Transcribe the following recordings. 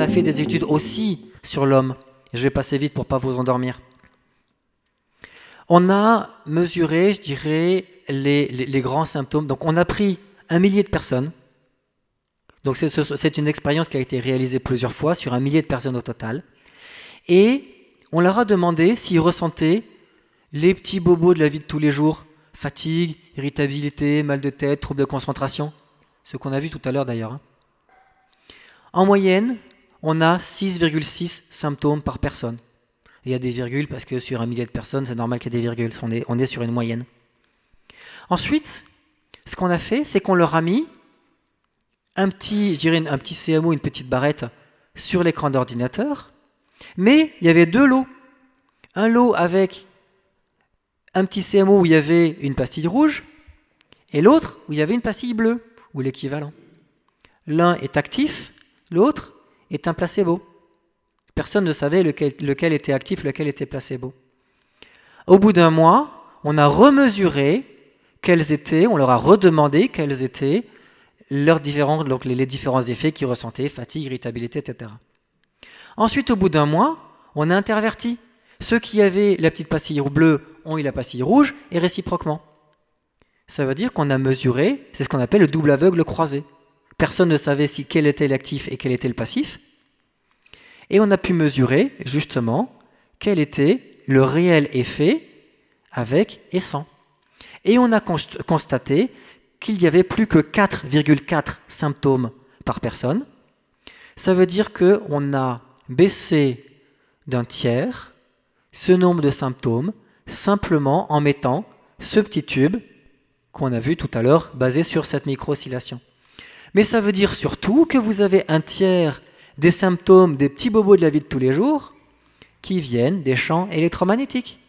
a fait des études aussi sur l'homme. Je vais passer vite pour ne pas vous endormir. On a mesuré, je dirais, les grands symptômes. Donc on a pris 1 millier de personnes. Donc c'est une expérience qui a été réalisée plusieurs fois sur 1 millier de personnes au total. Et on leur a demandé s'ils ressentaient les petits bobos de la vie de tous les jours. Fatigue, irritabilité, mal de tête, troubles de concentration. Ce qu'on a vu tout à l'heure d'ailleurs. En moyenne, on a 6,6 symptômes par personne. Il y a des virgules parce que sur 1 millier de personnes, c'est normal qu'il y ait des virgules. On est sur une moyenne. Ensuite, ce qu'on a fait, c'est qu'on leur a mis un petit CMO, une petite barrette sur l'écran d'ordinateur. Mais il y avait 2 lots. Un lot avec un petit CMO où il y avait une pastille rouge et l'autre où il y avait une pastille bleue, ou l'équivalent. L'un est actif, l'autre est un placebo. Personne ne savait lequel était actif, lequel était placebo. Au bout d'1 mois, on a remesuré on leur a redemandé quels étaient les différents effets qu'ils ressentaient, fatigue, irritabilité, etc. Ensuite, au bout d'1 mois, on a interverti. Ceux qui avaient la petite pastille bleue ont eu la pastille rouge et réciproquement. Ça veut dire qu'on a mesuré, c'est ce qu'on appelle le double aveugle croisé. Personne ne savait quel était l'actif et quel était le passif. Et on a pu mesurer, justement, quel était le réel effet avec et sans. Et on a constaté qu'il n'y avait plus que 4,4 symptômes par personne. Ça veut dire qu'on a baissé d'un tiers ce nombre de symptômes simplement en mettant ce petit tube qu'on a vu tout à l'heure basé sur cette micro-oscillation. Mais ça veut dire surtout que vous avez un tiers des symptômes des petits bobos de la vie de tous les jours qui viennent des champs électromagnétiques.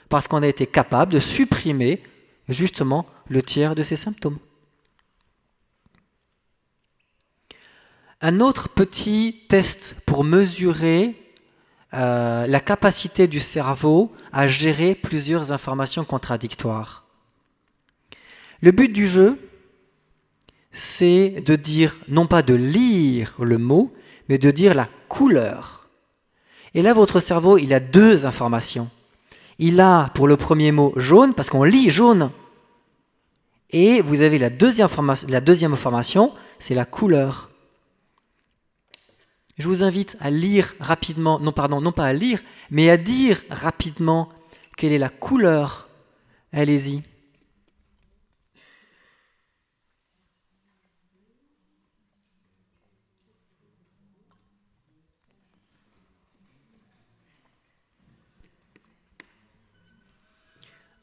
Parce qu'on a été capable de supprimer justement le tiers de ces symptômes. Un autre petit test pour mesurer la capacité du cerveau à gérer plusieurs informations contradictoires. Le but du jeu, c'est de dire, non pas de lire le mot, mais de dire la couleur. Et là, votre cerveau, il a 2 informations. Il a, pour le premier mot, jaune, parce qu'on lit jaune. Et vous avez la deuxième information, c'est la couleur. Je vous invite à lire rapidement, non pas à lire, mais à dire rapidement quelle est la couleur. Allez-y.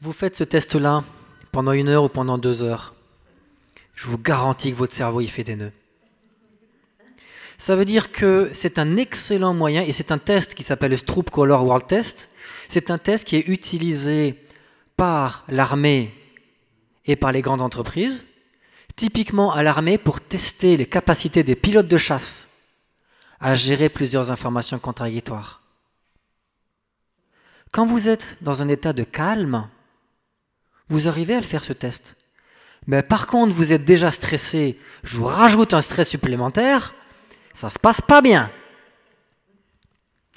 Vous faites ce test-là pendant 1 heure ou pendant 2 heures. Je vous garantis que votre cerveau il fait des nœuds. Ça veut dire que c'est un excellent moyen, et c'est un test qui s'appelle le Stroop Color World Test. C'est un test qui est utilisé par l'armée et par les grandes entreprises, typiquement à l'armée pour tester les capacités des pilotes de chasse à gérer plusieurs informations contradictoires. Quand vous êtes dans un état de calme, vous arrivez à le faire ce test. Mais par contre, vous êtes déjà stressé, je vous rajoute un stress supplémentaire, ça ne se passe pas bien.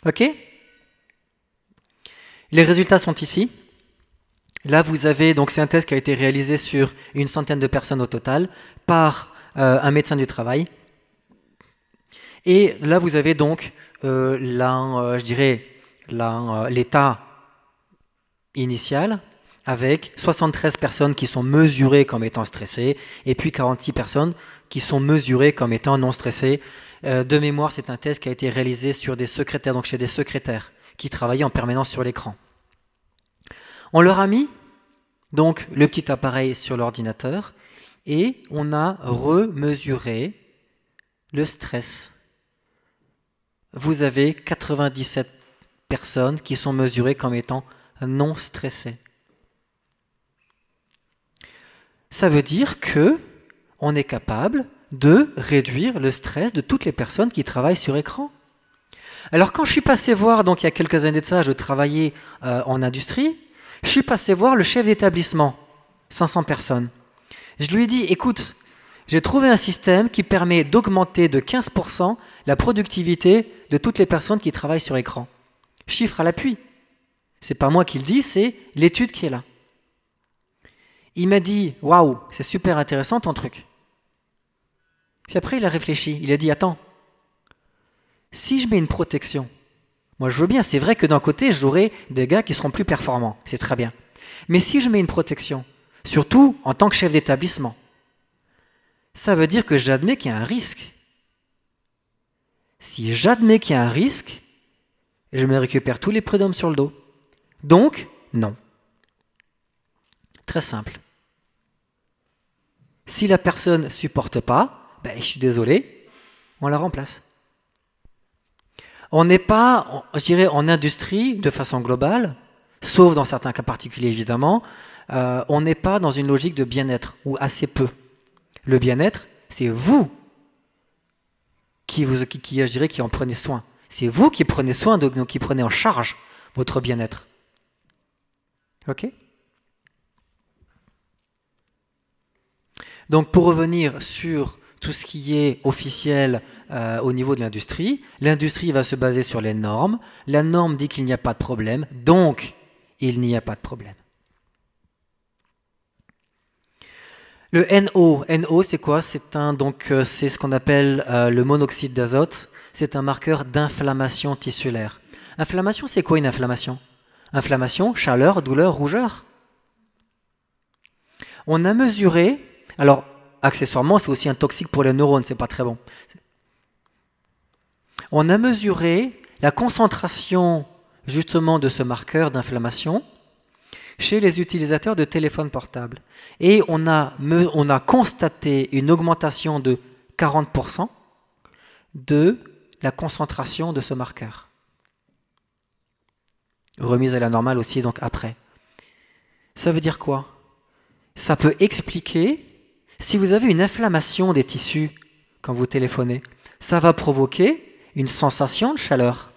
Ok? Les résultats sont ici. Là, vous avez, donc c'est un test qui a été réalisé sur 100 de personnes au total par un médecin du travail. Et là, vous avez donc l'état initial avec 73 personnes qui sont mesurées comme étant stressées et puis 46 personnes qui sont mesurées comme étant non stressées. De mémoire, c'est un test qui a été réalisé sur des secrétaires, donc chez des secrétaires qui travaillaient en permanence sur l'écran. On leur a mis donc le petit appareil sur l'ordinateur et on a remesuré le stress. Vous avez 97 personnes qui sont mesurées comme étant non stressées. Ça veut dire que on est capable de réduire le stress de toutes les personnes qui travaillent sur écran. Alors quand je suis passé voir, donc il y a quelques années de ça, je travaillais en industrie, je suis passé voir le chef d'établissement, 500 personnes. Je lui ai dit, écoute, J'ai trouvé un système qui permet d'augmenter de 15% la productivité de toutes les personnes qui travaillent sur écran. Chiffre à l'appui. C'est pas moi qui le dis, c'est l'étude qui est là. Il m'a dit, waouh, c'est super intéressant ton truc. Puis après, il a réfléchi. Il a dit, attends, si je mets une protection, moi je veux bien, c'est vrai que d'un côté, j'aurai des gars qui seront plus performants. C'est très bien. Mais si je mets une protection, surtout en tant que chef d'établissement, ça veut dire que j'admets qu'il y a un risque. Si j'admets qu'il y a un risque, je me récupère tous les prud'hommes sur le dos. Donc, non. Très simple. Si la personne ne supporte pas, ben, je suis désolé, on la remplace. On n'est pas, je dirais, en industrie, de façon globale, sauf dans certains cas particuliers évidemment, on n'est pas dans une logique de bien-être, ou assez peu. Le bien-être, c'est vous qui je dirais, qui en prenez soin. C'est vous qui prenez soin, qui prenez en charge votre bien-être. Ok ? Donc pour revenir sur tout ce qui est officiel au niveau de l'industrie va se baser sur les normes. La norme dit qu'il n'y a pas de problème, donc il n'y a pas de problème. Le NO, c'est quoi? C'est ce qu'on appelle le monoxyde d'azote. C'est un marqueur d'inflammation tissulaire. Inflammation, c'est quoi une inflammation? Inflammation, chaleur, douleur, rougeur. On a mesuré, alors accessoirement c'est aussi un toxique pour les neurones, c'est pas très bon. On a mesuré la concentration justement de ce marqueur d'inflammation chez les utilisateurs de téléphones portables. Et on a constaté une augmentation de 40% de la concentration de ce marqueur. Remise à la normale aussi, donc après. Ça veut dire quoi? Ça peut expliquer, si vous avez une inflammation des tissus quand vous téléphonez, ça va provoquer une sensation de chaleur.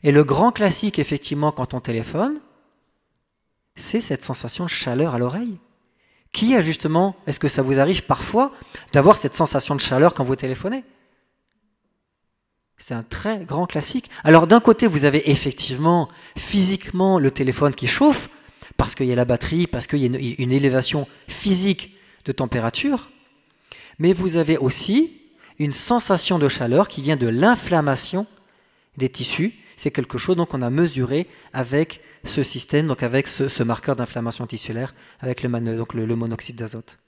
Et le grand classique, effectivement, quand on téléphone, c'est cette sensation de chaleur à l'oreille. Qui a justement, est-ce que ça vous arrive parfois d'avoir cette sensation de chaleur quand vous téléphonez? C'est un très grand classique. Alors d'un côté, vous avez effectivement physiquement le téléphone qui chauffe, parce qu'il y a la batterie, parce qu'il y a une élévation physique de température, mais vous avez aussi une sensation de chaleur qui vient de l'inflammation des tissus. C'est quelque chose qu'on a mesuré avec ce système, donc avec ce marqueur d'inflammation tissulaire, avec le monoxyde d'azote.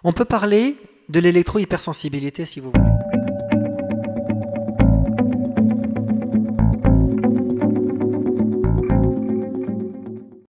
On peut parler de l'électro-hypersensibilité si vous voulez.